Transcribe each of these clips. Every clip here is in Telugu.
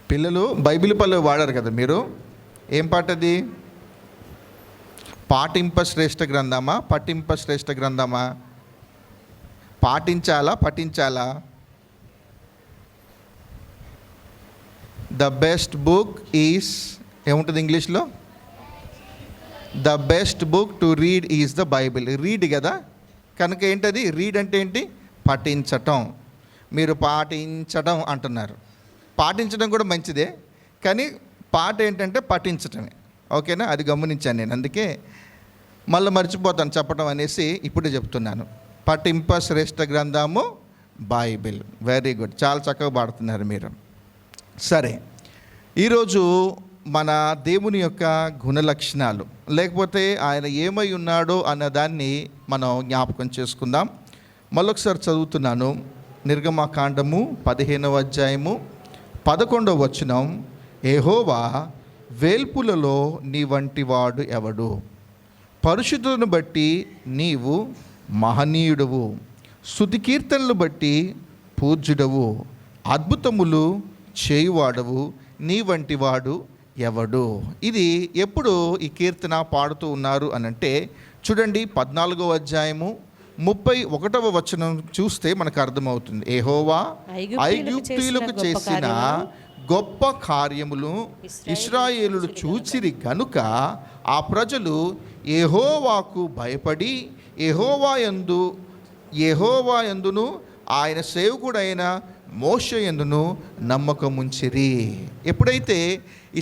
పిల్లలు బైబిల్ పళ్ళు వాడారు కదా మీరు. ఏం పాట అది? పాటింప శ్రేష్ఠ గ్రంథమా, పఠింప శ్రేష్ఠ గ్రంథమా? పాటించాలా, పఠించాలా? ద బెస్ట్ బుక్ ఈజ్ ఏముంటుంది ఇంగ్లీష్లో? The best book to read is the Bible. Read కదా, కనుక ఏంటది? రీడ్ అంటే ఏంటి? పఠించటం. మీరు పాటించడం అంటున్నారు. పాటించడం కూడా మంచిదే, కానీ పాట ఏంటంటే పఠించటమే. ఓకేనా? అది గమనించాను నేను, అందుకే మళ్ళీ మర్చిపోతాను చెప్పడం అనేసి ఇప్పుడే చెప్తున్నాను. పఠింప శ్రేష్ఠ గ్రంథము బైబిల్. వెరీ గుడ్, చాలా చక్కగా పాడుతున్నారు మీరు. సరే, ఈరోజు మన దేవుని యొక్క గుణలక్షణాలు, లేకపోతే ఆయన ఏమై ఉన్నాడో అన్నదాన్ని మనం జ్ఞాపకం చేసుకుందాం. మళ్ళొకసారి చదువుతున్నాను. నిర్గమకాండము 15వ అధ్యాయము 11వ వచనం. యెహోవా వేల్పులలో నీ వంటి వాడు ఎవడు? పరిశుద్ధులను బట్టి నీవు మహనీయుడవు, స్తుతి కీర్తనలు బట్టి పూజ్యుడవు, అద్భుతములు చేయువాడవు, నీ వంటి వాడు ఎవడు? ఇది ఎప్పుడు ఈ కీర్తన పాడుతూ ఉన్నారు అనంటే, చూడండి 14వ అధ్యాయము 31వ వచనం చూస్తే మనకు అర్థమవుతుంది. యెహోవా ఐగుప్తీయులకు చేసిన గొప్ప కార్యములు ఇశ్రాయేలులు చూచిరి గనుక ఆ ప్రజలు యెహోవాకు భయపడి యెహోవా యందును ఆయన సేవకుడైన మోషే యందును నమ్మకముంచిరి. ఎప్పుడైతే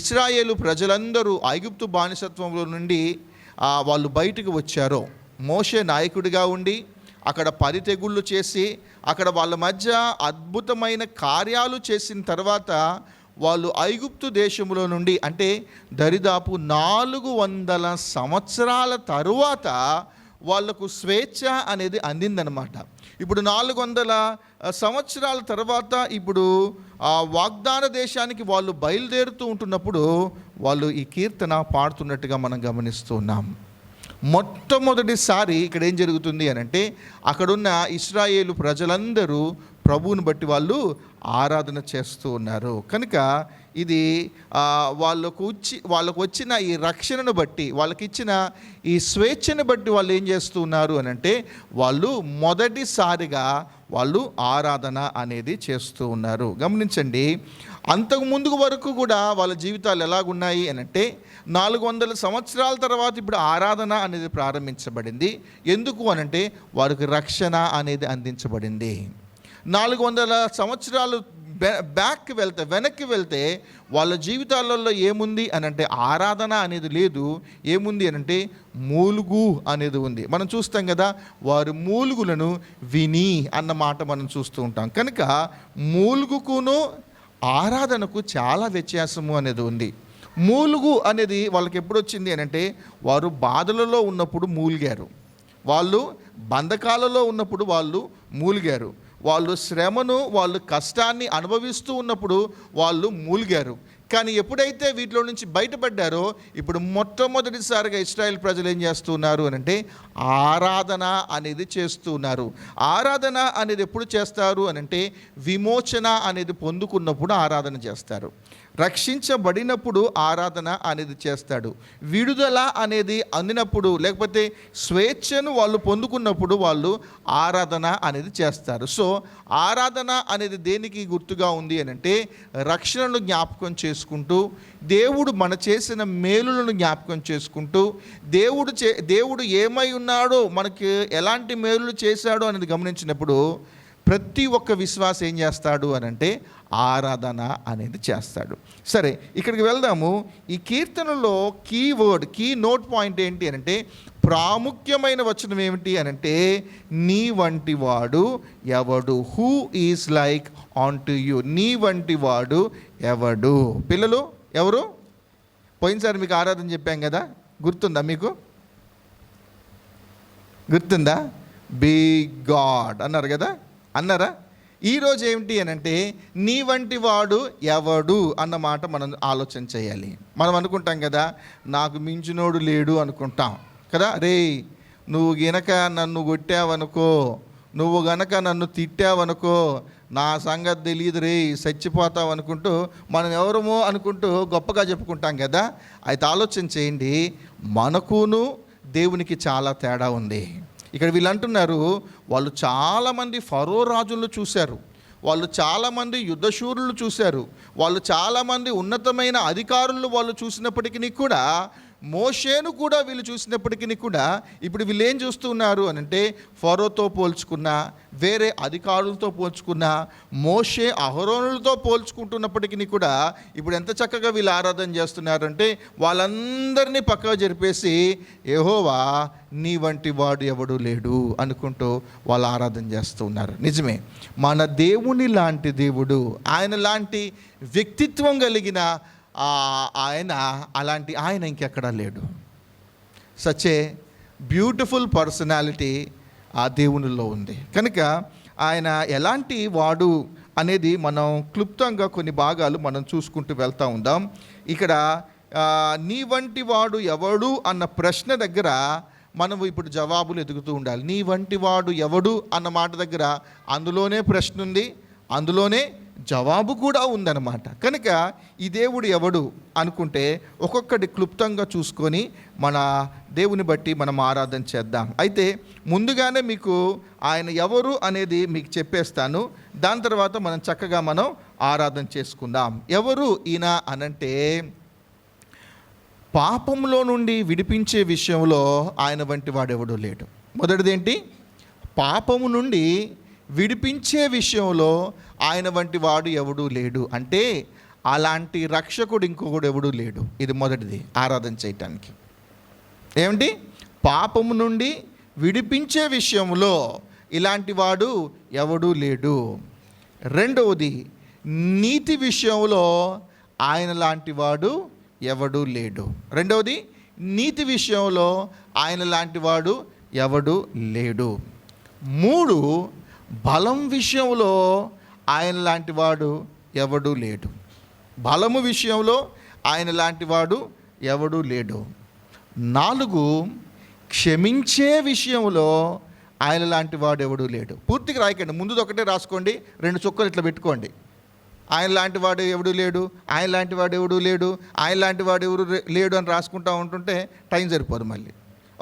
ఇశ్రాయేలు ప్రజలందరూ ఐగుప్తు బానిసత్వంలో నుండి వాళ్ళు బయటకు వచ్చారో, మోషే నాయకుడిగా ఉండి అక్కడ 10 తెగుళ్ళు చేసి అక్కడ వాళ్ళ మధ్య అద్భుతమైన కార్యాలు చేసిన తర్వాత వాళ్ళు ఐగుప్తు దేశంలో నుండి, అంటే దరిదాపు 400 సంవత్సరాల తరువాత వాళ్లకు స్వేచ్ఛ అనేది అందిందనమాట. ఇప్పుడు 400 సంవత్సరాల తర్వాత ఇప్పుడు ఆ వాగ్దాన దేశానికి వాళ్ళు బయలుదేరుతూ ఉంటున్నప్పుడు వాళ్ళు ఈ కీర్తన పాడుతున్నట్టుగా మనం గమనిస్తూ ఉన్నాం. మొట్టమొదటిసారి ఇక్కడ ఏం జరుగుతుంది అనంటే, అక్కడున్న ఇశ్రాయేలు ప్రజలందరూ ప్రభువుని బట్టి వాళ్ళు ఆరాధన చేస్తూ ఉన్నారు. కనుక ఇది వాళ్ళకు వచ్చిన ఈ రక్షణను బట్టి, వాళ్ళకి ఇచ్చిన ఈ స్వేచ్ఛను బట్టి వాళ్ళు ఏం చేస్తూ ఉన్నారు అనంటే, వాళ్ళు మొదటిసారిగా వాళ్ళు ఆరాధన అనేది చేస్తూ ఉన్నారు. గమనించండి, అంతకు ముందు వరకు కూడా వాళ్ళ జీవితాలు ఎలాగున్నాయి అనంటే, 400 సంవత్సరాల తర్వాత ఇప్పుడు ఆరాధన అనేది ప్రారంభించబడింది. ఎందుకు అనంటే వారికి రక్షణ అనేది అందించబడింది. 400 సంవత్సరాలు వెనక్కి వెళ్తే వాళ్ళ జీవితాలలో ఏముంది అనంటే ఆరాధన అనేది లేదు. ఏముంది అనంటే మూలుగు అనేది ఉంది. మనం చూస్తాం కదా, వారు మూలుగులను విని అన్న మాట మనం చూస్తూ ఉంటాం. కనుక మూలుగుకును ఆరాధనకు చాలా వ్యత్యాసము అనేది ఉంది. మూలుగు అనేది వాళ్ళకి ఎప్పుడు వచ్చింది అనంటే, వారు బాధలలో ఉన్నప్పుడు మూలిగారు, వాళ్ళు బంధకాలలో ఉన్నప్పుడు వాళ్ళు మూలిగారు, వాళ్ళు శ్రమను వాళ్ళు కష్టాన్ని అనుభవిస్తూ ఉన్నప్పుడు వాళ్ళు మూలిగారు. కానీ ఎప్పుడైతే వీటిలో నుంచి బయటపడ్డారో, ఇప్పుడు మొట్టమొదటిసారిగా ఇశ్రాయేల్ ప్రజలు ఏం చేస్తున్నారు అనంటే ఆరాధన అనేది చేస్తున్నారు. ఆరాధన అనేది ఎప్పుడు చేస్తారు అనంటే, విమోచన అనేది పొందుకున్నప్పుడు ఆరాధన చేస్తారు, రక్షించబడినప్పుడు ఆరాధన అనేది చేస్తాడు, విడుదల అనేది అందినప్పుడు, లేకపోతే స్వేచ్ఛను వాళ్ళు పొందుకున్నప్పుడు వాళ్ళు ఆరాధన అనేది చేస్తారు. సో ఆరాధన అనేది దేనికి గుర్తుగా ఉంది అనంటే, రక్షణను జ్ఞాపకం చేసుకుంటూ, దేవుడు మన చేసిన మేలులను జ్ఞాపకం చేసుకుంటూ, దేవుడు ఏమై ఉన్నాడో, మనకి ఎలాంటి మేలులు చేశాడో అనేది గమనించినప్పుడు ప్రతి ఒక్క విశ్వాస ఏం చేస్తాడు అనంటే ఆరాధన అనేది చేస్తాడు. సరే, ఇక్కడికి వెళ్దాము. ఈ కీర్తనలో కీ నోట్ పాయింట్ ఏంటి అనంటే, ప్రాముఖ్యమైన వచనం ఏమిటి అనంటే, నీ వంటి వాడు ఎవడు? Who is like on to you? నీ వంటి వాడు ఎవడు? పిల్లలు ఎవరు? పోయినసారి మీకు ఆరాధన చెప్పాం కదా, గుర్తుందా? మీకు గుర్తుందా? బీ గాడ్ అన్నారు కదా, అన్నారా? ఈరోజు ఏమిటి అనంటే, నీ వంటి వాడు ఎవడు అన్న మాట మనం ఆలోచన చేయాలి. మనం అనుకుంటాం కదా, నాకు మించినోడు లేడు అనుకుంటాం కదా. రే, నువ్వు గనక నన్ను కొట్టావనుకో, నువ్వు గనక నన్ను తిట్టావనుకో, నా సంగతి తెలియదు రే, చచ్చిపోతాం అనుకుంటూ మనం ఎవరమో అనుకుంటూ గొప్పగా చెప్పుకుంటాం కదా. అయితే ఆలోచన చేయండి, మనకును దేవునికి చాలా తేడా ఉంది. ఇక్కడ వీళ్ళు అంటున్నారు, వాళ్ళు చాలామంది ఫరో రాజులను చూశారు, వాళ్ళు చాలామంది యుద్ధశూరులు చూశారు, వాళ్ళు చాలామంది ఉన్నతమైన అధికారులను వాళ్ళు చూసినప్పటికీ కూడా, మోషేను కూడా వీళ్ళు చూసినప్పటికీ కూడా, ఇప్పుడు వీళ్ళు ఏం చూస్తున్నారు అనంటే, ఫరోతో పోల్చుకున్నా, వేరే అధికారులతో పోల్చుకున్నా, మోషే అహరోనులతో పోల్చుకుంటున్నప్పటికీ కూడా ఇప్పుడు ఎంత చక్కగా వీళ్ళు ఆరాధన చేస్తున్నారంటే, వాళ్ళందరినీ పక్కగా జరిపేసి యెహోవా నీ వంటి వాడు ఎవడు లేడు అనుకుంటూ వాళ్ళు ఆరాధన చేస్తున్నారు. నిజమే, మన దేవుని లాంటి దేవుడు, ఆయన లాంటి వ్యక్తిత్వం కలిగిన ఆయన ఇంకెక్కడా లేడు. సచ్ ఏ బ్యూటిఫుల్ పర్సనాలిటీ ఆ దేవునిలో ఉంది. కనుక ఆయన ఎలాంటి వాడు అనేది మనం క్లుప్తంగా కొన్ని భాగాలు మనం చూసుకుంటూ వెళ్తూ ఉందాం. ఇక్కడ నీ వంటి వాడు ఎవడు అన్న ప్రశ్న దగ్గర మనం ఇప్పుడు జవాబులు ఎదుగుతూ ఉండాలి. నీ వంటి వాడు ఎవడు అన్న మాట దగ్గర అందులోనే ప్రశ్న ఉంది, అందులోనే జవాబు కూడా ఉందన్నమాట. కనుక ఈ దేవుడు ఎవడు అనుకుంటే ఒక్కొక్కటి క్లుప్తంగా చూసుకొని మన దేవుని బట్టి మనం ఆరాధన చేద్దాం. అయితే ముందుగానే మీకు ఆయన ఎవరు అనేది మీకు చెప్పేస్తాను, దాని తర్వాత మనం చక్కగా మనం ఆరాధన చేసుకుందాం. ఎవరు ఈయన అనంటే, పాపంలో నుండి విడిపించే విషయంలో ఆయన వంటి వాడెవడూ లేడు. మొదటిదేంటి? పాపము నుండి విడిపించే విషయంలో ఆయన వంటి వాడు ఎవడూ లేడు. అంటే అలాంటి రక్షకుడు ఇంకొకడు ఎవడూ లేడు. ఇది మొదటిది ఆరాధన చేయటానికి. ఏమిటి? పాపము నుండి విడిపించే విషయంలో ఇలాంటి వాడు ఎవడూ లేడు. రెండవది, నీతి విషయంలో ఆయన లాంటి వాడు ఎవడూ లేడు. రెండవది, నీతి విషయంలో ఆయన లాంటి వాడు ఎవడూ లేడు. మూడు, బలం విషయంలో ఆయన లాంటి వాడు ఎవడూ లేడు. బలము విషయంలో ఆయన లాంటి వాడు ఎవడూ లేడు. నాలుగు, క్షమించే విషయంలో ఆయన లాంటి వాడు ఎవడూ లేడు. పూర్తిగా రాయకండి, ముందుది ఒకటే రాసుకోండి, 2 చుక్కలు ఇట్లా పెట్టుకోండి. ఆయన లాంటి వాడు ఎవడూ లేడు, ఆయన లాంటి వాడు ఎవడూ లేడు, ఆయన లాంటి వాడు ఎవరు లేడు అని రాసుకుంటూ ఉంటుంటే టైం సరిపోదు మళ్ళీ.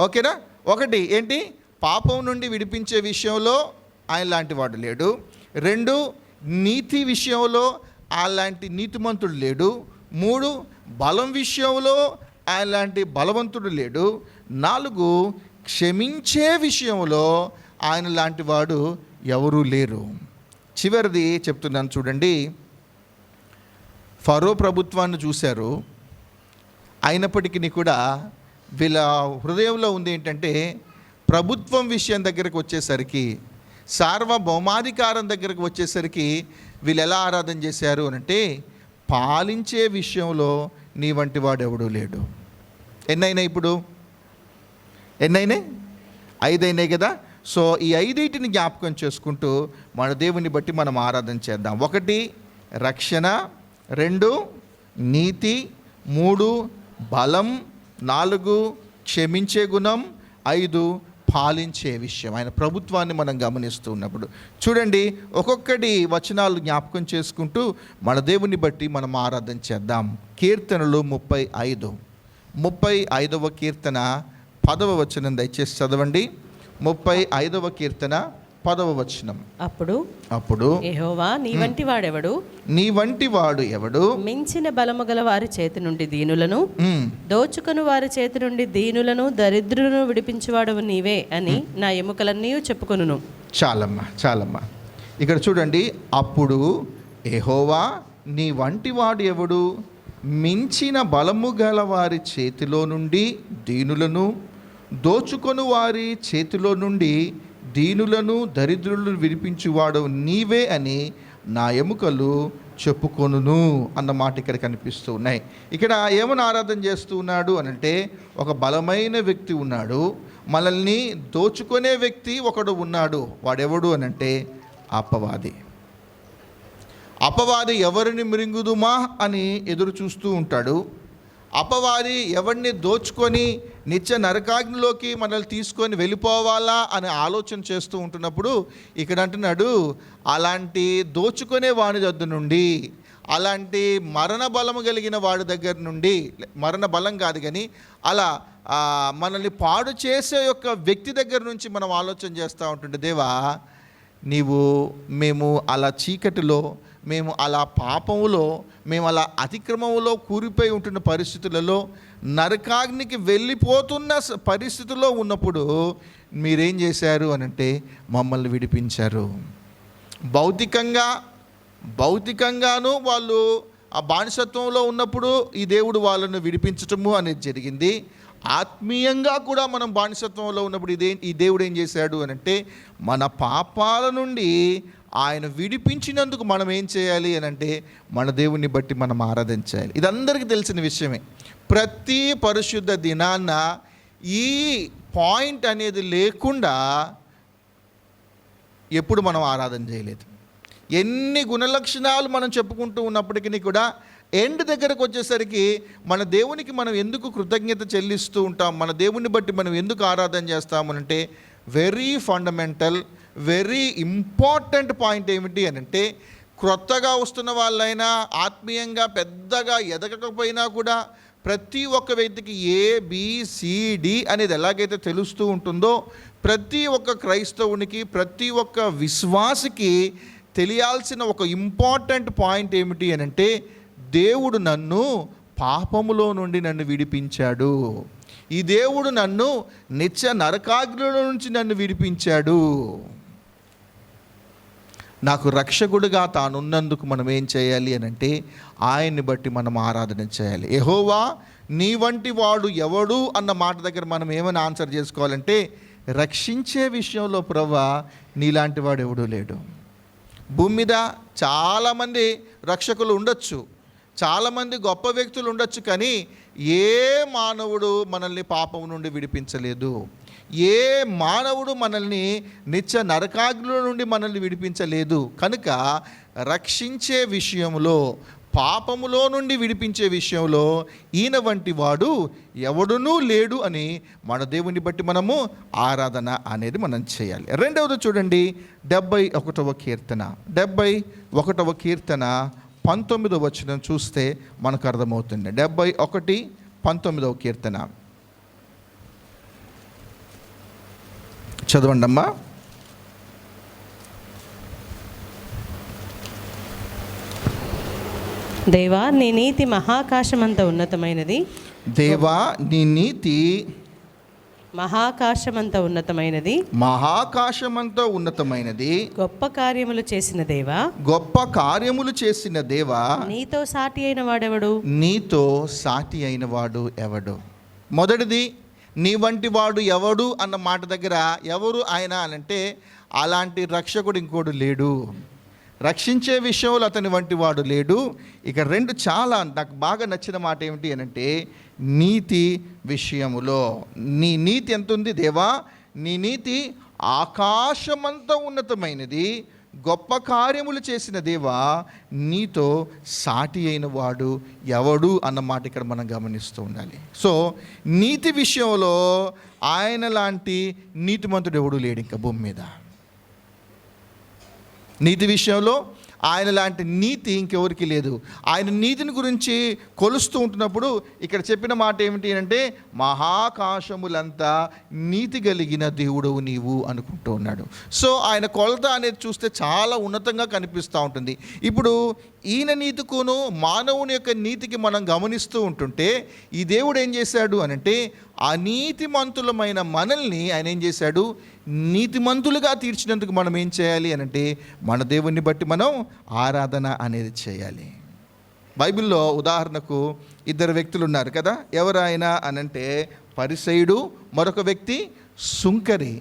ఓకేనా? ఒకటి ఏంటి? పాపం నుండి విడిపించే విషయంలో ఆయన లాంటి వాడు లేడు. 2, నీతి విషయంలో అలాంటి నీతిమంతుడు లేడు. 3, బలం విషయంలో ఆయన లాంటి బలవంతుడు లేడు. 4, క్షమించే విషయంలో ఆయన లాంటి వాడు ఎవరూ లేరు. చివరిది చెప్తున్నాను చూడండి. ఫరో ప్రభుత్వాన్ని చూశారు, అయినప్పటికీ కూడా వీళ్ళ హృదయంలో ఉంది ఏంటంటే, ప్రభుత్వం విషయం దగ్గరకు వచ్చేసరికి, సార్వభౌమాధికారం దగ్గరకు వచ్చేసరికి వీళ్ళు ఎలా ఆరాధన చేశారు అనంటే, పాలించే విషయంలో నీ వంటి వాడు ఎవడూ లేడు. ఎన్నైనాయి ఇప్పుడు? ఎన్నైనాయి? 5 అయినాయి కదా. సో ఈ 5 జ్ఞాపకం చేసుకుంటూ మన దేవుని బట్టి మనం ఆరాధన చేద్దాం. 1, రక్షణ. 2, నీతి. 3, బలం. 4, క్షమించే గుణం. 5, పాలించే విషయం. ఆయన ప్రభుత్వాన్ని మనం గమనిస్తూ ఉన్నప్పుడు చూడండి, ఒక్కొక్కటి వచనాలు జ్ఞాపకం చేసుకుంటూ మన దేవుని బట్టి మనం ఆరాధన చేద్దాం. కీర్తనలు 35వ కీర్తన 10వ వచనం దయచేసి చదవండి. 35వ కీర్తన 10వ వచనం. అప్పుడు యెహోవా నీ వంటి వాడెవడు? నీ వంటి వాడు ఎవడు? మించిన బలము గల వారి చేతి నుండి దీనులను, దోచుకొని వారి చేతి నుండి దీనులను, దరిద్రులను విడిపించువాడవు నీవే అని నా ఎముకలన్నీ చెప్పుకొనును. చాలమ్మా. ఇక్కడ చూడండి, అప్పుడు యెహోవా నీ వంటి వాడు ఎవడు? మించిన బలము గల వారి చేతిలో నుండి దీనులను, దోచుకొని వారి చేతిలో నుండి దీనులను, దరిద్రులను విడిపించువాడు నీవే అని నా ఎముకలు చెప్పుకొనును అన్న మాట ఇక్కడ కనిపిస్తూ ఉన్నాయి. ఇక్కడ ఏమని ఆరాధన చేస్తూ ఉన్నాడు అనంటే, ఒక బలమైన వ్యక్తి ఉన్నాడు, మనల్ని దోచుకునే వ్యక్తి ఒకడు ఉన్నాడు. వాడెవడు అనంటే అపవాది. అపవాది ఎవరిని మృంగుదుమా అని ఎదురు చూస్తూ ఉంటాడు. అపవాది ఎవరిని దోచుకొని నిత్య నరకాగ్నిలోకి మనల్ని తీసుకొని వెళ్ళిపోవాలా అనే ఆలోచన చేస్తూ ఉంటున్నప్పుడు ఇక్కడ అంటున్నాడు, అలాంటి దోచుకునే వాని దగ్గర నుండి, అలాంటి మరణ బలము కలిగిన వాడి దగ్గర నుండి, మరణ బలం కాదు కానీ అలా మనల్ని పాడు చేసే యొక్క వ్యక్తి దగ్గర నుంచి మనం ఆలోచన చేస్తూ ఉంటుంటే, దేవా మేము అలా చీకటిలో, మేము అలా పాపములో, మేము అలా అతిక్రమములో కూరిపోయి ఉంటున్న పరిస్థితులలో, నరకాగ్నికి వెళ్ళిపోతున్న పరిస్థితుల్లో ఉన్నప్పుడు మీరేం చేశారు అనంటే మమ్మల్ని విడిపించారు. భౌతికంగాను వాళ్ళు ఆ బానిసత్వంలో ఉన్నప్పుడు ఈ దేవుడు వాళ్ళను విడిపించటము అనేది జరిగింది. ఆత్మీయంగా కూడా మనం బానిసత్వంలో ఉన్నప్పుడు ఈ దేవుడు ఏం చేశాడు అనంటే మన పాపాల నుండి ఆయన విడిపించినందుకు మనం ఏం చేయాలి అనంటే మన దేవుని బట్టి మనం ఆరాధించాలి. ఇది అందరికీ తెలిసిన విషయమే. ప్రతి పరిశుద్ధ దినాన్న ఈ పాయింట్ అనేది లేకుండా ఎప్పుడు మనం ఆరాధన చేయలేదు. ఎన్ని గుణలక్షణాలు మనం చెప్పుకుంటూ ఉన్నప్పటికీ కూడా ఎండ్ దగ్గరకు వచ్చేసరికి మన దేవునికి మనం ఎందుకు కృతజ్ఞత చెల్లిస్తూ ఉంటాం, మన దేవుని బట్టి మనం ఎందుకు ఆరాధన చేస్తామనంటే very fundamental, very important point ఏమిటి అనంటే, క్రొత్తగా వస్తున్న వాళ్ళైనా ఆత్మీయంగా పెద్దగా ఎదగకపోయినా కూడా ప్రతి ఒక్క వ్యక్తికి ABCD అనేది ఎలాగైతే తెలుస్తూ ఉంటుందో, ప్రతి ఒక్క క్రైస్తవునికి, ప్రతి ఒక్క విశ్వాసికి తెలియాల్సిన ఒక ఇంపార్టెంట్ పాయింట్ ఏమిటి అనంటే, దేవుడు నన్ను పాపములో నుండి నన్ను విడిపించాడు, ఈ దేవుడు నన్ను నిత్య నరకాగ్నిలో నుంచి నన్ను విడిపించాడు, నాకు రక్షకుడుగా తానున్నందుకు మనం ఏం చేయాలి అనంటే ఆయన్ని బట్టి మనం ఆరాధన చేయాలి. యెహోవా నీ వంటి వాడు ఎవడు అన్న మాట దగ్గర మనం ఏమైనా ఆన్సర్ చేసుకోవాలంటే, రక్షించే విషయంలో ప్రభువా నీలాంటి వాడు ఎవడూ లేడు. భూమి మీద చాలామంది రక్షకులు ఉండొచ్చు, చాలామంది గొప్ప వ్యక్తులు ఉండొచ్చు, కానీ ఏ మానవుడు మనల్ని పాపం నుండి విడిపించలేదు. ఏ మానవుడు మనల్ని నిత్య నరకాగ్నిలో నుండి మనల్ని విడిపించలేదు. కనుక రక్షించే విషయంలో, పాపములో నుండి విడిపించే విషయంలో ఈయన వంటి వాడు ఎవడునూ లేడు అని మన దేవుని బట్టి మనము ఆరాధన అనేది మనం చేయాలి. రెండవది చూడండి, 71వ కీర్తన 71వ కీర్తన 19వ వచనం చూస్తే మనకు అర్థమవుతుంది. 71, 19వ కీర్తన చదవండి అమ్మా. దేవా నీ నీతి మహాకాశమంత ఉన్నతమైనది, దేవా నీ నీతి మహాకాశమంత ఉన్నతమైనది, మహాకాశమంతా ఉన్నతమైనది, గొప్ప కార్యములు చేసిన దేవా, గొప్ప కార్యములు చేసిన దేవా, నీతో సాటి అయిన వాడెవడు, నీతో సాటి అయిన వాడు ఎవడు. మొదటిది, నీ వంటి వాడు ఎవడు అన్న మాట దగ్గర ఎవరు ఆయన అనంటే అలాంటి రక్షకుడు ఇంకోడు లేడు, రక్షించే విషయంలో అతని వంటి వాడు లేడు. ఇక రెండు చాలా నాకు బాగా నచ్చిన మాట ఏమిటి అనంటే నీతి విషయములో. నీ నీతి ఎంత ఉంది దేవా, నీ నీతి ఆకాశమంతా ఉన్నతమైనది, గొప్ప కార్యములు చేసిన దేవా, నీతో సాటి అయిన వాడు ఎవడు అన్నమాట ఇక్కడ మనం గమనిస్తూ ఉండాలి. సో నీతి విషయంలో ఆయన లాంటి నీతిమంతుడు ఎవడు లేడు ఇంకా భూమి మీద. నీతి విషయంలో ఆయన లాంటి నీతి ఇంకెవరికి లేదు. ఆయన నీతిని గురించి కొలుస్తూ ఉంటున్నప్పుడు ఇక్కడ చెప్పిన మాట ఏమిటి అంటే మహాకాశములంతా నీతి కలిగిన దేవుడవు నీవు అనుకుంటూ ఉన్నాడు. సో ఆయన కొలత అనేది చూస్తే చాలా ఉన్నతంగా కనిపిస్తూ ఉంటుంది. ఇప్పుడు ఈయన నీతికును మానవుని యొక్క నీతికి మనం గమనిస్తూ ఉంటుంటే ఈ దేవుడు ఏం చేశాడు అనంటే అనీతిమంతులమైన మనల్ని ఆయన ఏం చేశాడు, నీతిమంతులుగా తీర్చినందుకు మనం ఏం చేయాలి అనంటే మన దేవుణ్ణి బట్టి మనం ఆరాధన అనేది చేయాలి. బైబిల్లో ఉదాహరణకు ఇద్దరు వ్యక్తులు ఉన్నారు కదా. ఎవరైనా అనంటే పరిసయుడు, మరొక వ్యక్తి సుంకరి.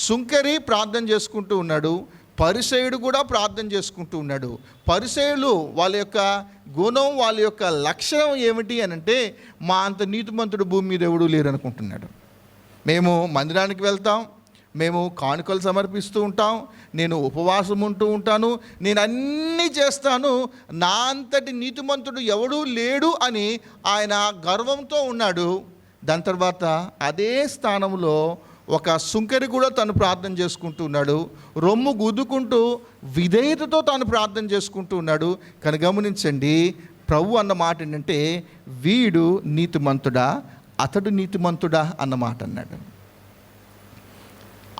సుంకరి ప్రార్థన చేసుకుంటూ ఉన్నాడు, పరిసయుడు కూడా ప్రార్థన చేసుకుంటూ ఉన్నాడు. పరిసయులు వాళ్ళ యొక్క గుణం, వాళ్ళ యొక్క లక్షణం ఏమిటి అనంటే మా అంత నీతిమంతుడు భూమి మీద ఎవడూ లేరు అనుకుంటున్నాడు. మేము మందిరానికి వెళ్తాం, మేము కానుకలు సమర్పిస్తూ ఉంటాం, నేను ఉపవాసం ఉంటూ ఉంటాను, నేను అన్నీ చేస్తాను, నా అంతటి నీతిమంతుడు ఎవడూ లేడు అని ఆయన గర్వంతో ఉన్నాడు. దాని తర్వాత అదే స్థానంలో ఒక సుంకరి కూడా తను ప్రార్థన చేసుకుంటూ ఉన్నాడు, రొమ్ము గుద్దుకుంటూ విధేయతతో తాను ప్రార్థన చేసుకుంటూ ఉన్నాడు. కానీ గమనించండి, ప్రభు అన్న మాట ఏంటంటే వీడు నీతిమంతుడా, అతడు నీతిమంతుడా అన్నమాట అన్నాడు.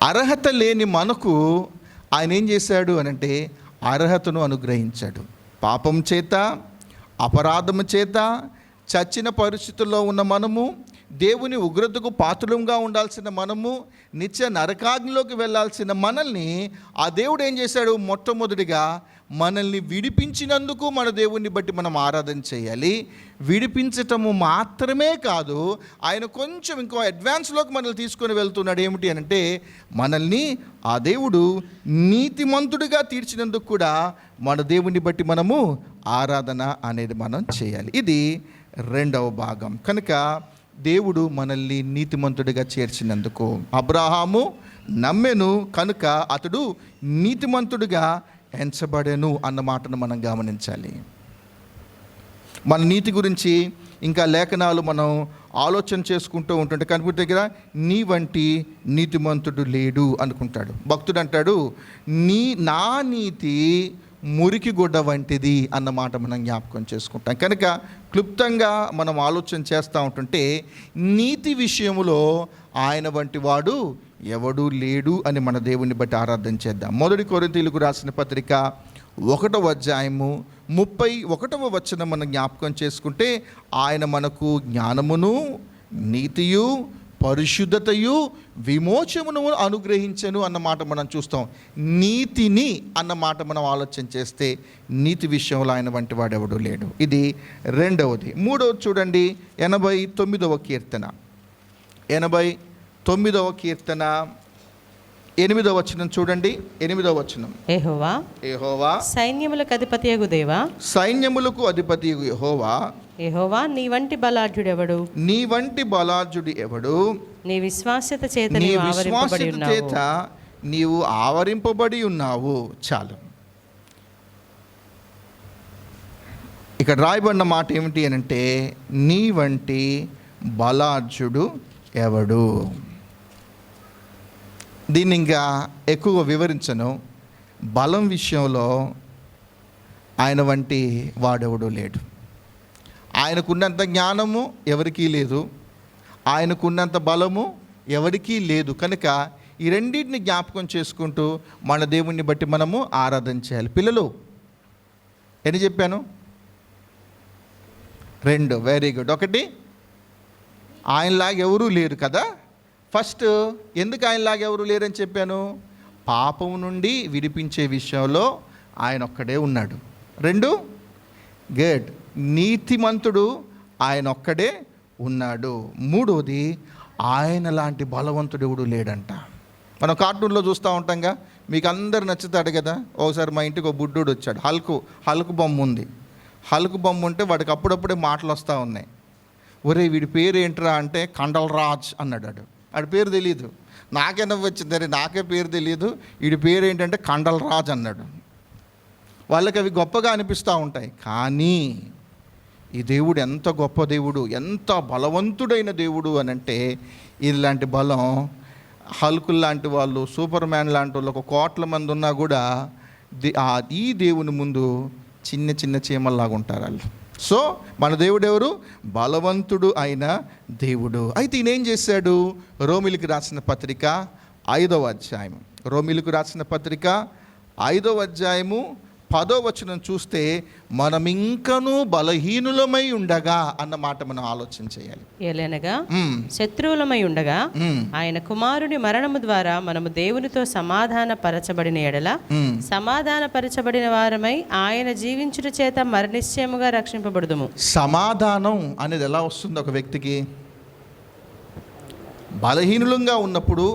అర్హత లేని మనకు ఆయన ఏం చేశాడు అనంటే అర్హతను అనుగ్రహించాడు. పాపం చేత, అపరాధము చేత చచ్చిన పరిస్థితుల్లో ఉన్న మనము, దేవుని ఉగ్రతకు పాత్రులంగా ఉండాల్సిన మనము, నిత్య నరకాగ్నిలోకి వెళ్ళాల్సిన మనల్ని ఆ దేవుడు ఏం చేశాడు? మొట్టమొదటిగా మనల్ని విడిపించినందుకు మన దేవుణ్ణి బట్టి మనం ఆరాధన చేయాలి. విడిపించటము మాత్రమే కాదు, ఆయన కొంచెం ఇంకో అడ్వాన్స్లోకి మనల్ని తీసుకొని వెళ్తున్నాడు. ఏమిటి అనంటే మనల్ని ఆ దేవుడు నీతిమంతుడిగా తీర్చినందుకు కూడా మన దేవుణ్ణి బట్టి మనము ఆరాధన అనేది మనం చేయాలి. ఇది రెండవ భాగం. కనుక దేవుడు మనల్ని నీతిమంతుడిగా చేర్చినందుకు అబ్రహాము నమ్మెను కనుక అతడు నీతిమంతుడిగా ఎంచబడెను అన్న మాటను మనం గమనించాలి. మన నీతి గురించి ఇంకా లేఖనాలు మనం ఆలోచన చేసుకుంటూ ఉంటుంటే కంప్యూటర్ దగ్గర నీ వంటి నీతిమంతుడు లేడు అనుకుంటాడు. భక్తుడు అంటాడు నా నీతి మురికి గుడ్డ వంటిది అన్నమాట మనం జ్ఞాపకం చేసుకుంటాం. కనుక క్లుప్తంగా మనం ఆలోచన చేస్తూ ఉంటుంటే నీతి విషయంలో ఆయన వంటి వాడు ఎవడూ లేడు అని మన దేవుని బట్టి ఆరాధన చేద్దాం. 1 కొరింథీయులకు రాసిన పత్రిక 1వ అధ్యాయము 31వ వచనం మనం జ్ఞాపకం చేసుకుంటే ఆయన మనకు జ్ఞానమును, నీతియు, పరిశుద్ధతయు, విమోచమును అనుగ్రహించను అన్నమాట మనం చూస్తాం. నీతిని అన్నమాట మనం ఆలోచన చేస్తే నీతి విషయంలో ఆయన వంటి వాడు ఎవడూ లేడు. ఇది రెండవది. మూడవది చూడండి, 89వ కీర్తన 89వ కీర్తన 8వ వచనం చూడండి. 8వ వచనం, యెహోవా సైన్యములకు అధిపతియగు దేవా, సైన్యములకు అధిపతి యెహోవా నీ వంటి బలాఢ్యుడెవడు, నీ వంటి బలాఢ్యుడు ఎవడు, నీ విశ్వాస్యత చేత నీవు ఆవరింపబడి ఉన్నావు. చాలు. ఇక్కడ రాయబడిన మాట ఏమిటి అనంటే నీ వంటి బలాఢ్యుడు ఎవడు. దీన్ని ఇంకా ఎక్కువ వివరించను. బలం విషయంలో ఆయన వంటి వాడెవడూ లేడు. ఆయనకున్నంత జ్ఞానము ఎవరికీ లేదు, ఆయనకున్నంత బలము ఎవరికీ లేదు. కనుక ఈ రెండింటిని జ్ఞాపకం చేసుకుంటూ మన దేవుణ్ణి బట్టి మనము ఆరాధన చేయాలి. పిల్లలు ఎన్ని చెప్పాను? 2. Very good. 1 ఆయనలాగా ఎవరూ లేరు కదా. ఫస్ట్ ఎందుకు ఆయనలాగా ఎవరు లేరని చెప్పాను? పాపం నుండి విడిపించే విషయంలో ఆయన ఒక్కడే ఉన్నాడు. 2 గుడ్, నీతిమంతుడు ఆయన ఒక్కడే ఉన్నాడు. 3వది ఆయన లాంటి బలవంతుడు ఎవడు లేడంట. మనం కార్టూన్లో చూస్తూ ఉంటాంగా, మీకు అందరు నచ్చుతాడు కదా. ఒకసారి మా ఇంటికి ఒక బుడ్డోడు వచ్చాడు, హల్క్ బొమ్మ ఉంది. హల్క్ బొమ్మ ఉంటే వాడికి అప్పుడప్పుడే మాటలు వస్తూ ఉన్నాయి. ఒరే వీడి పేరు ఏంట్రా అంటే కండల్ రాజ్ అన్నాడు. వాడి పేరు తెలియదు. నాకే నవ్వు వచ్చింది, అరే నాకే పేరు తెలియదు, వీడి పేరు ఏంటంటే కండల్ రాజ్ అన్నాడు. వాళ్ళకి అవి గొప్పగా అనిపిస్తూ ఉంటాయి. కానీ ఈ దేవుడు ఎంత గొప్ప దేవుడు, ఎంత బలవంతుడైన దేవుడు అని అంటే ఇలాంటి బలం హల్కుల్ లాంటి వాళ్ళు, సూపర్ మ్యాన్ లాంటి వాళ్ళు 1 కోట్ల మంది ఉన్నా కూడా ఈ దేవుని ముందు చిన్న చిన్న చీమల్లాగా ఉంటారు వాళ్ళు. సో మన దేవుడు ఎవరు? బలవంతుడు అయిన దేవుడు. అయితే ఈయన ఏం చేశాడు? రోమిలికి రాసిన పత్రిక 5వ అధ్యాయం, రోమిలికి రాసిన పత్రిక 5వ అధ్యాయము 10వ వచనం చూస్తే మనం ఇంకనూ బలహీనులమై ఉండగా అన్న మాట మనం ఆలోచన చేయాలి. ఎలనగా శత్రువులమై ఉండగా ఆయన కుమారుని మరణము ద్వారా మనము దేవునితో సమాధాన పరచబడిన ఎడల సమాధాన పరచబడిన వారమై ఆయన జీవించుట చేత మరణిశ్చయముగా రక్షింపబడుదుము. సమాధానం అనేది ఎలా వస్తుంది ఒక వ్యక్తికి? బలహీనులంగా ఉన్నప్పుడు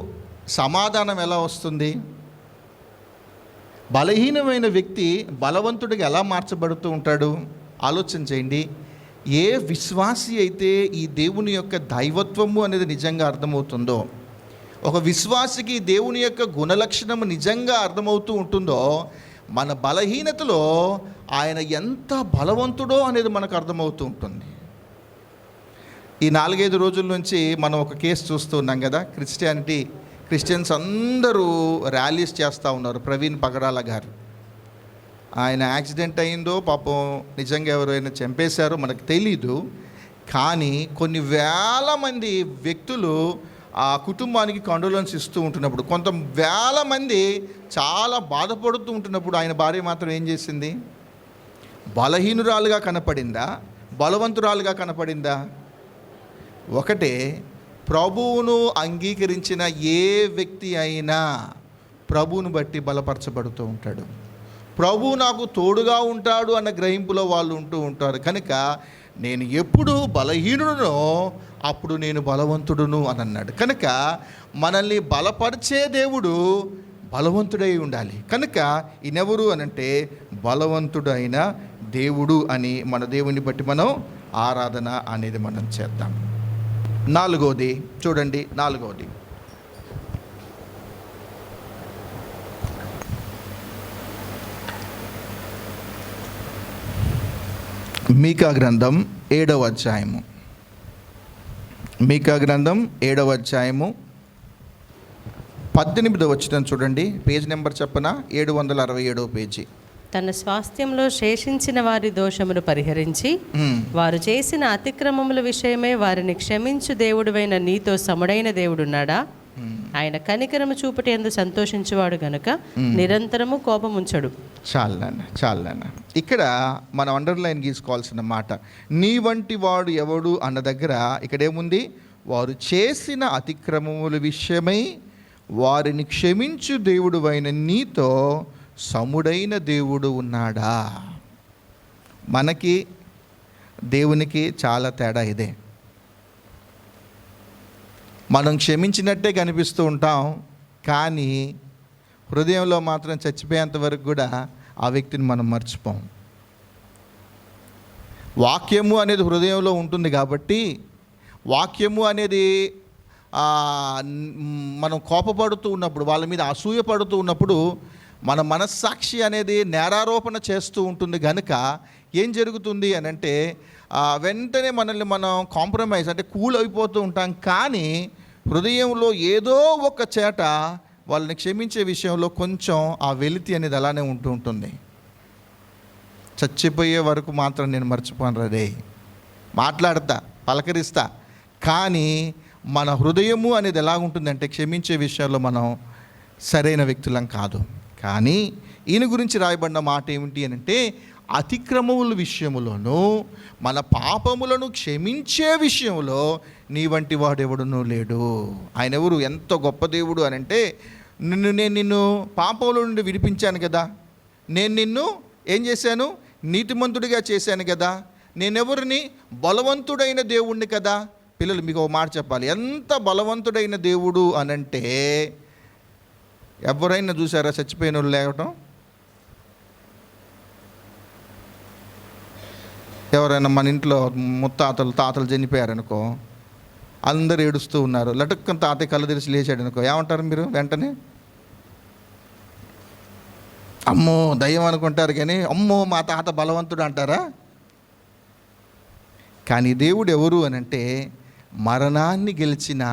సమాధానం ఎలా వస్తుంది? బలహీనమైన వ్యక్తి బలవంతుడిగా ఎలా మార్చబడుతూ ఉంటాడు? ఆలోచన చేయండి. ఏ విశ్వాసి అయితే ఈ దేవుని యొక్క దైవత్వము అనేది నిజంగా అర్థమవుతుందో, ఒక విశ్వాసికి దేవుని యొక్క గుణలక్షణం నిజంగా అర్థమవుతూ ఉంటుందో, మన బలహీనతలో ఆయన ఎంత బలవంతుడో అనేది మనకు అర్థమవుతూ ఉంటుంది. ఈ 4-5 రోజుల నుంచి మనం ఒక కేసు చూస్తూ ఉన్నాం కదా. క్రిస్టియన్స్ అందరూ ర్యాలీస్ చేస్తూ ఉన్నారు. ప్రవీణ్ పగడాల గారు, ఆయన యాక్సిడెంట్ అయిందో పాపం నిజంగా ఎవరైనా చంపేశారో మనకు తెలీదు, కానీ కొన్ని వేల మంది వ్యక్తులు ఆ కుటుంబానికి కండోలెన్స్ ఇస్తూ ఉంటున్నప్పుడు, కొంత వేల మంది చాలా బాధపడుతూ ఉంటున్నప్పుడు ఆయన భార్య మాత్రం ఏం చేసింది? బలహీనురాలుగా కనపడిందా, బలవంతురాలుగా కనపడిందా? ఒకటే, ప్రభువును అంగీకరించిన ఏ వ్యక్తి అయినా ప్రభువును బట్టి బలపరచబడుతూ ఉంటాడు. ప్రభువు నాకు తోడుగా ఉంటాడు అన్న గ్రహింపులో వాళ్ళు ఉంటూ ఉంటారు. కనుక నేను ఎప్పుడు బలహీనుడునో అప్పుడు నేను బలవంతుడును అని అన్నాడు. కనుక మనల్ని బలపరిచే దేవుడు బలవంతుడై ఉండాలి. కనుక ఈయనెవరు అనంటే బలవంతుడు అయిన దేవుడు అని మన దేవుని బట్టి మనం ఆరాధన అనేది మనం చేద్దాం. 4వది చూడండి, 4వది మీకా గ్రంథం 7వ అధ్యాయము. మీకా గ్రంథం 7వ అధ్యాయము 18వ వచనం చూడండి. పేజ్ నెంబర్ చెప్పనా? 767వ పేజీ. తన స్వాస్థ్యంలో శేషించిన వారి దోషమును పరిహరించి వారు చేసిన అతిక్రమముల విషయమే వారిని క్షమించు దేవుడువైన నీతో సముడైన దేవుడున్నాడా? ఆయన కనికరము చూపటి యందు సంతోషించువాడు గనుక నిరంతరము కోపముంచడు. చాలు నాన్న. ఇక్కడ మనం అండర్లైన్ గీసుకోవాల్సిన మాట, నీ వంటి వాడు ఎవడు అన్న దగ్గర ఇక్కడేముంది? వారు చేసిన అతిక్రమముల విషయమై వారిని క్షమించు దేవుడువైన నీతో సముడైన దేవుడు ఉన్నాడా? మనకి దేవునికి చాలా తేడా ఇదే. మనం క్షమించినట్టే కనిపిస్తూ ఉంటాం, కానీ హృదయంలో మాత్రం చచ్చిపోయేంత వరకు కూడా ఆ వ్యక్తిని మనం మర్చిపోం. వాక్యము అనేది హృదయంలో ఉంటుంది కాబట్టి, వాక్యము అనేది మనం కోపపడుతూ ఉన్నప్పుడు, వాళ్ళ మీద అసూయ పడుతూ ఉన్నప్పుడు మన మనస్సాక్షి అనేది నేరారోపణ చేస్తూ ఉంటుంది. కనుక ఏం జరుగుతుంది అని అంటే వెంటనే మనల్ని మనం కాంప్రమైజ్ అంటే కూల్ అయిపోతూ ఉంటాం. కానీ హృదయంలో ఏదో ఒక చేట వాళ్ళని క్షమించే విషయంలో కొంచెం ఆ వెలితి అనేది అలానే ఉంటూ ఉంటుంది. చచ్చిపోయే వరకు మాత్రం నేను మర్చిపోను రే, మాట్లాడతా, పలకరిస్తా, కానీ మన హృదయము అనేది ఎలా ఉంటుందంటే క్షమించే విషయంలో మనం సరైన వ్యక్తులం కాదు. కానీ ఈయన గురించి రాయబడిన మాట ఏమిటి అని అంటే, అతిక్రమముల విషయములోనూ మన పాపములను క్షమించే విషయంలో నీ వంటి వాడెవడునూ లేడు. ఆయన ఎవరు? ఎంత గొప్ప దేవుడు అని అంటే, నేను నిన్ను పాపముల నుండి విడిపించాను కదా, నేను నిన్ను ఏం చేశాను? నీతిమంతుడిగా చేశాను కదా, నేనెవరిని? బలవంతుడైన దేవుణ్ణి కదా. పిల్లలు మీకు ఒక మాట చెప్పాలి, ఎంత బలవంతుడైన దేవుడు అనంటే, ఎవరైనా చూసారా చచ్చిపోయిన వాళ్ళు లేవటం? ఎవరైనా మన ఇంట్లో తాతలు చనిపోయారనుకో, అందరు ఏడుస్తూ ఉన్నారు, లటుక్కని తాతయ్య కళ్ళు తెరిచి లేచాడు అనుకో, ఏమంటారు మీరు? వెంటనే అమ్మో దయ్యం అనుకుంటారు, కానీ అమ్మో మా తాత బలవంతుడు అంటారా? కానీ దేవుడు ఎవరు అనంటే మరణాన్ని గెలిచిన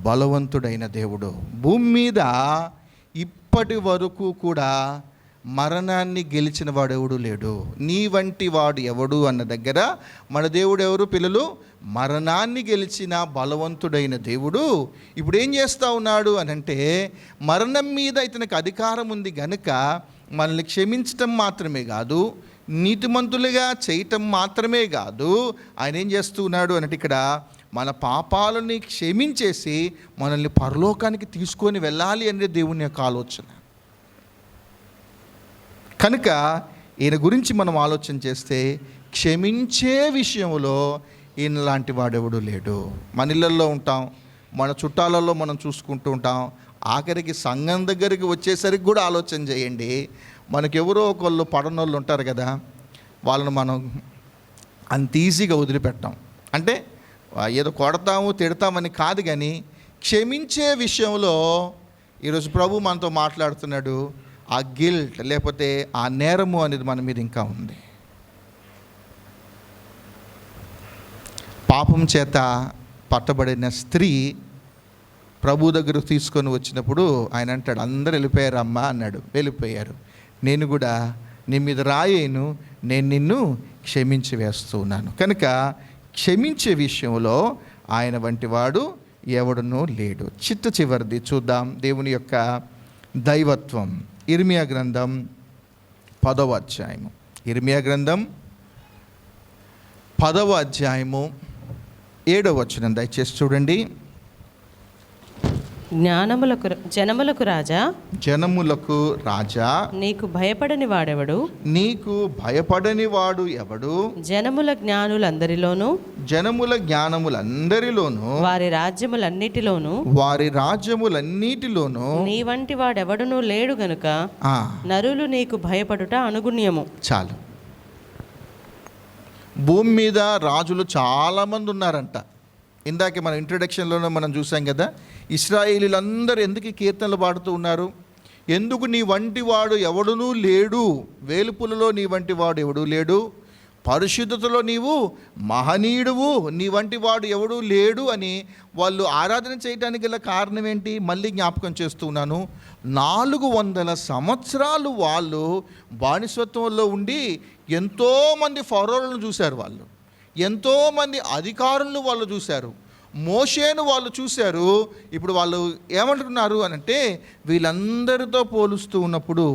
బలవంతుడైన దేవుడు. భూమి మీద ఇప్పటి వరకు కూడా మరణాన్ని గెలిచిన వాడు ఎవడు లేడు. నీ వంటి వాడు ఎవడు అన్న దగ్గర మన దేవుడు ఎవరు పిల్లలు? మరణాన్ని గెలిచిన బలవంతుడైన దేవుడు. ఇప్పుడు ఏం చేస్తూ ఉన్నాడు అనంటే, మరణం మీద ఇతనికి అధికారం ఉంది గనుక మనల్ని క్షమించటం మాత్రమే కాదు, నీతిమంతులుగా చేయటం మాత్రమే కాదు, ఆయన ఏం చేస్తూ ఉన్నాడు అంటే ఇక్కడ మన పాపాలని క్షమించేసి మనల్ని పరలోకానికి తీసుకొని వెళ్ళాలి అనేది దేవుని యొక్క ఆలోచన. కనుక ఈయన గురించి మనం ఆలోచన చేస్తే క్షమించే విషయంలో ఈయన లాంటి వాడెవడు లేడు. మన ఇళ్ళల్లో ఉంటాం, మన చుట్టాలలో మనం చూసుకుంటూ ఉంటాం, ఆఖరికి సంఘం దగ్గరికి వచ్చేసరికి కూడా ఆలోచన చేయండి. మనకెవరో ఒకళ్ళు పడనోళ్ళు ఉంటారు కదా, వాళ్ళను మనం అంత ఈజీగా వదిలిపెట్టాం. అంటే ఏదో కొడతాము తిడతామని కాదు, కానీ క్షమించే విషయంలో ఈరోజు ప్రభు మనతో మాట్లాడుతున్నాడు. ఆ గిల్ట్ లేకపోతే ఆ నేరము అనేది మన మీద ఇంకా ఉంది. పాపం చేత పట్టబడిన స్త్రీ ప్రభు దగ్గర తీసుకొని వచ్చినప్పుడు ఆయన అంటాడు, అందరూ వెళ్ళిపోయారమ్మా అన్నాడు. వెళ్ళిపోయారు, నేను కూడా నీ మీద రాయేను, నేను నిన్ను క్షమించి వేస్తున్నాను. కనుక క్షమించే విషయంలో ఆయన వంటి వాడు ఎవడునూ లేడు. చివరిది చూద్దాం దేవుని యొక్క దైవత్వం. ఇర్మియా గ్రంథం 10వ అధ్యాయము. ఇర్మియా గ్రంథం 10వ అధ్యాయము 7వ వచనం దయచేసి చూడండి. జనములకు రాజా, జనములకు రాజా, నీకు భయపడని వాడెవడు? నీకు భయపడని వాడు ఎవడు? జనముల జ్ఞానులందరిలోను, జనముల జ్ఞానములందరిలోను, వారి రాజ్యములన్నిటిలోను, వారి రాజ్యములన్నిటిలోను నీ వంటి వాడెవడునూ లేడు గనుక నరులు నీకు భయపడుట అనుగుణ్యము. చాలు. భూమి మీద రాజులు చాలామంది ఉన్నారంట. ఇందాక మన ఇంట్రడక్షన్లోనే మనం చూసాం కదా, ఇశ్రాయేలీలందరూ ఎందుకు కీర్తనలు పాడుతూ ఉన్నారు? ఎందుకు నీ వంటి వాడు ఎవడునూ లేడు, వేలుపులలో నీ వంటి వాడు ఎవడూ లేడు, పరిశుద్ధతలో నీవు మహనీయుడువు, నీ వంటి వాడు ఎవడూ లేడు అని వాళ్ళు ఆరాధన చేయడానికి గల కారణం ఏంటి? మళ్ళీ జ్ఞాపకం చేస్తున్నాను, 400 సంవత్సరాలు వాళ్ళు బానిసత్వంలో ఉండి ఎంతోమంది ఫరోలను చూశారు, వాళ్ళు ఎంతోమంది అధికారులను వాళ్ళు చూశారు, మోషేను వాళ్ళు చూశారు. ఇప్పుడు వాళ్ళు ఏమంటున్నారు అని అంటే, వీళ్ళందరితో పోలుస్తూ ఉన్నప్పుడు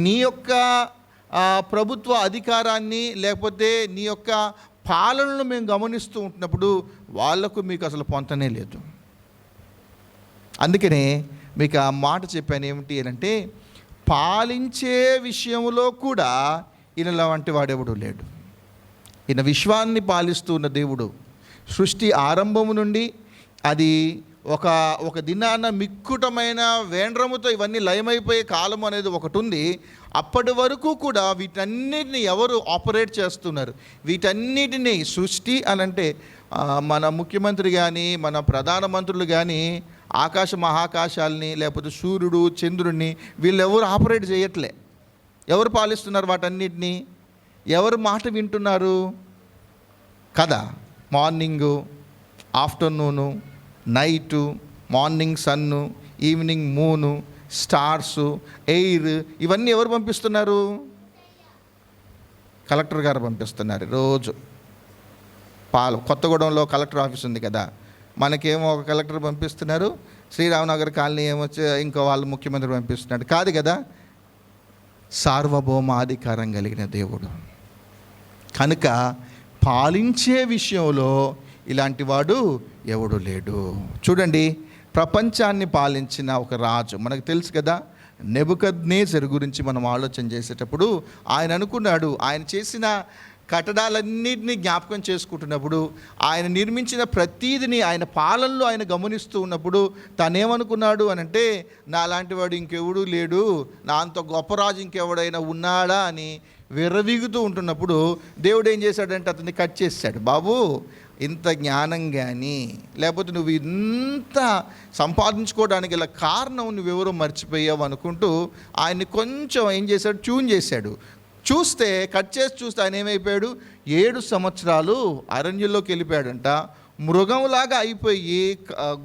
నీ యొక్క ప్రభుత్వ అధికారాన్ని లేకపోతే నీ యొక్క పాలనను మేము గమనిస్తూ ఉంటున్నప్పుడు వాళ్లకు మీకు అసలు పొంతనే లేదు. అందుకనే మీకు ఆ మాట చెప్పాను. ఏమిటి అంటే, పాలించే విషయంలో కూడా ఈయనలా వంటి వాడెవడు లేడు. ఈయన విశ్వాన్ని పాలిస్తున్న దేవుడు. సృష్టి ఆరంభము నుండి అది ఒక దినాన మిక్కుటమైన వేండ్రముతో ఇవన్నీ లయమైపోయే కాలం అనేది ఒకటి ఉంది. అప్పటి వరకు కూడా వీటన్నిటిని ఎవరు ఆపరేట్ చేస్తున్నారు? వీటన్నిటినీ సృష్టి అనంటే మన ముఖ్యమంత్రి కానీ మన ప్రధానమంత్రులు కానీ ఆకాశ మహాకాశాలని లేకపోతే సూర్యుడు చంద్రుడిని వీళ్ళెవరు ఆపరేట్ చేయట్లే. ఎవరు పాలిస్తున్నారు వాటన్నిటినీ? ఎవరు మాట వింటున్నారు కదా? మార్నింగు, ఆఫ్టర్నూను, నైటు, మార్నింగ్ సన్ను, ఈవినింగ్ మూను, స్టార్సు, ఎయిర్, ఇవన్నీ ఎవరు పంపిస్తున్నారు? కలెక్టర్ గారు పంపిస్తున్నారు. రోజు కొత్తగూడెంలో కలెక్టర్ ఆఫీస్ ఉంది కదా, మనకేమో ఒక కలెక్టర్ పంపిస్తున్నారు, శ్రీరామనగర్ కాలనీ ఏమొచ్చి ఇంకో వాళ్ళు ముఖ్యమంత్రి పంపిస్తున్నాడు. కాదు కదా, సార్వభౌమాధికారం కలిగిన దేవుడు. కనుక పాలించే విషయంలో ఇలాంటి వాడు ఎవడు లేడు. చూడండి, ప్రపంచాన్ని పాలించిన ఒక రాజు మనకు తెలుసు కదా, నెబుకద్నేజరు గురించి మనం ఆలోచన చేసేటప్పుడు ఆయన అనుకున్నాడు, ఆయన చేసిన కట్టడాలన్నింటినీ జ్ఞాపకం చేసుకుంటున్నప్పుడు, ఆయన నిర్మించిన ప్రతీదిని ఆయన పాలనలో ఆయన గమనిస్తూ ఉన్నప్పుడు తనేమనుకున్నాడు అనంటే, నాలాంటి వాడు ఇంకెవడూ లేడు, నా అంత గొప్ప రాజు ఇంకెవడైనా ఉన్నాడా అని విర్రవీగుతూ ఉంటున్నప్పుడు దేవుడు ఏం చేశాడంటే అతన్ని కట్ చేశాడు. బాబు, ఇంత జ్ఞానం కానీ లేకపోతే నువ్వు ఇంత సంపాదించుకోవడానికి గల కారణం నువ్వెవరో మర్చిపోయావు అనుకుంటూ ఆయన్ని కొంచెం ఏం చేశాడు, ట్యూన్ చేశాడు. చూస్తే కట్ చేసి చూస్తే ఆయన ఏమైపోయాడు, 7 సంవత్సరాలు అరణ్యంలోకి వెళ్ళిపోయాడంట. మృగంలాగా అయిపోయి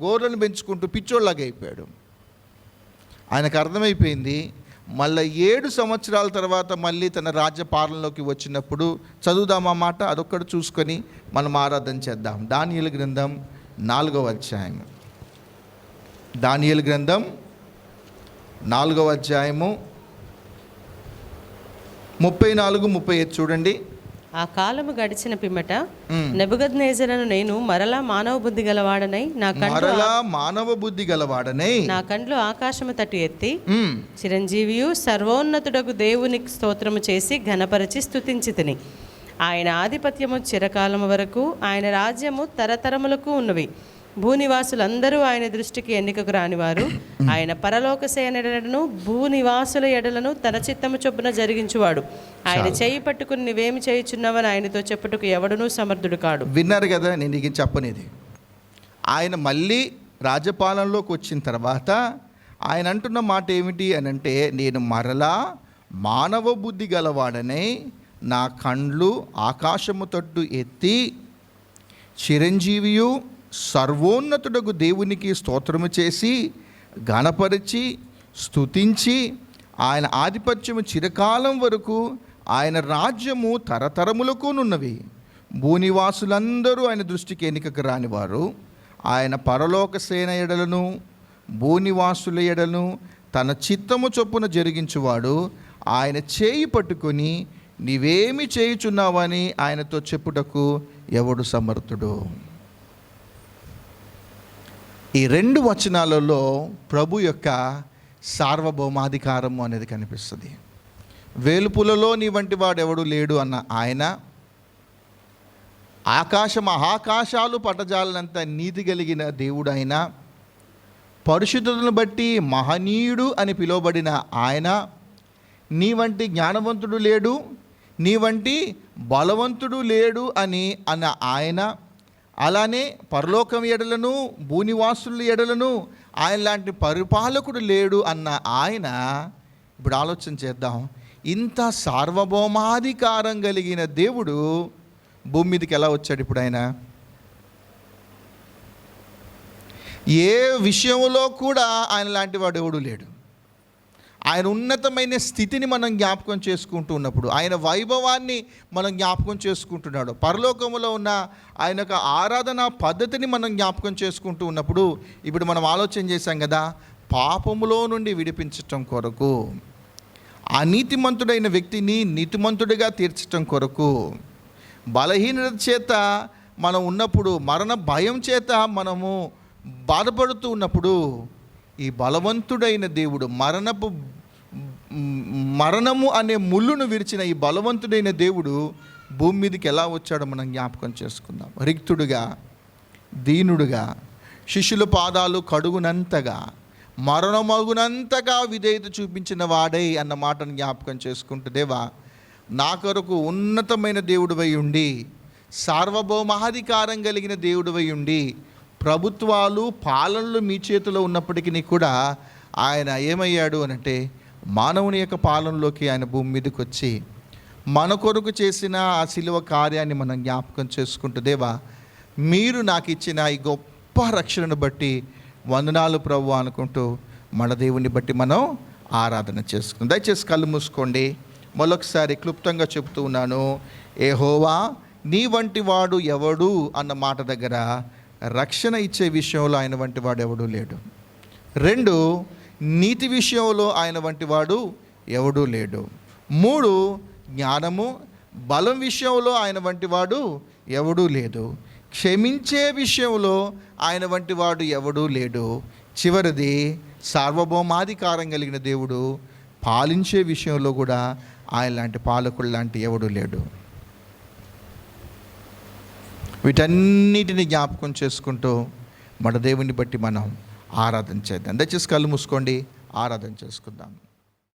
గోర్రెలను పెంచుకుంటూ పిచ్చోళ్ళలాగా అయిపోయాడు. ఆయనకు అర్థమైపోయింది. మళ్ళీ 7 సంవత్సరాల తర్వాత మళ్ళీ తన రాజ్య పాలనలోకి వచ్చినప్పుడు చదువుదామా మాట, అదొక్కటి చూసుకొని మనం ఆరాధన చేద్దాం. దానియేలు గ్రంథం 4వ అధ్యాయము. దానియేలు గ్రంథం 4వ అధ్యాయము 34-35 చూడండి. ఆ కాలము గడిచిన పిమ్మట నెబుకద్నెజరును నేను మరలా మానవ బుద్ధి గలవాడనై నా కండ్లు ఆకాశము తట్టు ఎత్తి చిరంజీవియు సర్వోన్నతుడకు దేవునికి స్తోత్రము చేసి ఘనపరచి స్తుతించితిని. ఆయన ఆధిపత్యము చిరకాలము వరకు, ఆయన రాజ్యము తరతరములకు ఉన్నవి. భూనివాసులందరూ ఆయన దృష్టికి ఎన్నికకు రానివారు. ఆయన పరలోక సేనలను భూనివాసుల ఎడలను తన చిత్తము చొప్పున జరిగించువాడు. ఆయన చేయి పట్టుకుని నువ్వేమి చేయుచున్నావని ఆయనతో చెప్పుటకు ఎవడునూ సమర్థుడు కాడు. విన్నారు కదా, నేను నీకు చెప్పనేది. ఆయన మళ్ళీ రాజ్యపాలనలోకి వచ్చిన తర్వాత ఆయన అంటున్న మాట ఏమిటి అని అంటే, నేను మరలా మానవ బుద్ధి గలవాడనే నా కండ్లు ఆకాశము తట్టు ఎత్తి చిరంజీవియు సర్వోన్నతుడగు దేవునికి స్తోత్రము చేసి గణపరిచి స్తుతించి ఆయన ఆధిపత్యము చిరకాలం వరకు, ఆయన రాజ్యము తరతరములకునున్నవి. భూనివాసులందరూ ఆయన దృష్టికి ఎన్నికకు రానివారు. ఆయన పరలోక సేన ఎడలను భూనివాసుల ఎడలను తన చిత్తము చొప్పున జరిగించువాడు. ఆయన చేయి పట్టుకొని నీవేమి చేయుచున్నావని ఆయనతో చెప్పుటకు ఎవడు సమర్థుడు. ఈ 2 వచనాలలో ప్రభు యొక్క సార్వభౌమాధికారము అనేది కనిపిస్తుంది. వేలుపులలో నీ వంటి వాడు ఎవడు లేడు అన్న ఆయన, మహాకాశాలు పటజాలనంత నీతి కలిగిన దేవుడైన, పరిశుద్ధతను బట్టి మహనీయుడు అని పిలువబడిన ఆయన, నీ వంటి జ్ఞానవంతుడు లేడు, నీ వంటి బలవంతుడు లేడు అని అన్న ఆయన, అలానే పరలోకం ఎడలను భూనివాసుల ఎడలను ఆయన లాంటి పరిపాలకుడు లేడు అన్న ఆయన. ఇప్పుడు ఆలోచన చేద్దాం, ఇంత సార్వభౌమాధికారం కలిగిన దేవుడు భూమి మీదకి ఎలా వచ్చాడు? ఇప్పుడు ఆయన ఏ విషయంలో కూడా ఆయన లాంటి వాడు ఎవడు లేడు. ఆయన ఉన్నతమైన స్థితిని మనం జ్ఞాపకం చేసుకుంటూ ఉన్నప్పుడు, ఆయన వైభవాన్ని మనం జ్ఞాపకం చేసుకుంటున్నాడు, పరలోకములో ఉన్న ఆయన యొక్క ఆరాధన పద్ధతిని మనం జ్ఞాపకం చేసుకుంటూ ఉన్నప్పుడు, ఇప్పుడు మనం ఆలోచన చేశాం కదా, పాపములో నుండి విడిపించటం కొరకు, అనీతిమంతుడైన వ్యక్తిని నీతిమంతుడిగా తీర్చటం కొరకు, బలహీనత చేత మనం ఉన్నప్పుడు, మరణ భయం చేత మనము బాధపడుతూ ఉన్నప్పుడు, ఈ బలవంతుడైన దేవుడు, మరణము అనే ముళ్ళును విరిచిన ఈ బలవంతుడైన దేవుడు భూమి మీదకి ఎలా వచ్చాడో మనం జ్ఞాపకం చేసుకుందాం. రిక్తుడుగా, దీనుడుగా, శిష్యుల పాదాలు కడుగునంతగా, మరణమగునంతగా విధేయత చూపించిన వాడై అన్న మాటను జ్ఞాపకం చేసుకుంటూ, దేవా నా కొరకు ఉన్నతమైన దేవుడివై ఉండి, సార్వభౌమాధికారం కలిగిన దేవుడివై ఉండి, ప్రభుత్వాలు పాలనలు మీ చేతిలో ఉన్నప్పటికీ కూడా ఆయన ఏమయ్యాడు అనంటే, మానవుని యొక్క పాలనలోకి ఆయన భూమి మీదకి వచ్చి మన కొరకు చేసిన ఆ శిలువ కార్యాన్ని మనం జ్ఞాపకం చేసుకుంటూ, దేవా మీరు నాకు ఇచ్చిన ఈ గొప్ప రక్షణను బట్టి వందనాలు ప్రభువా అనుకుంటూ మన దేవుని బట్టి మనం ఆరాధన చేసుకుందాం. దయచేసి కళ్ళు మూసుకోండి. మరొకసారి క్లుప్తంగా చెప్తూ ఉన్నాను, యెహోవా నీ వంటి వాడు ఎవడు అన్న మాట దగ్గర రక్షణ ఇచ్చే విషయంలో ఆయన వంటి వాడు ఎవడూ లేడు. 2, నీతి విషయంలో ఆయన వంటి వాడు ఎవడూ లేడు. 3, జ్ఞానము బలం విషయంలో ఆయన వంటి వాడు ఎవడూ లేదు. క్షమించే విషయంలో ఆయన వంటి వాడు ఎవడూ లేడు. చివరిది, సార్వభౌమాధికారం కలిగిన దేవుడు, పాలించే విషయంలో కూడా ఆయన లాంటి పాలకుడు లాంటి ఎవడూ లేడు. వీటన్నిటిని జ్ఞాపకం చేసుకుంటూ మన దేవుని బట్టి మనం ఆరాధన చేద్దాం. దయచేసి కళ్ళు మూసుకోండి, ఆరాధన చేసుకుందాం.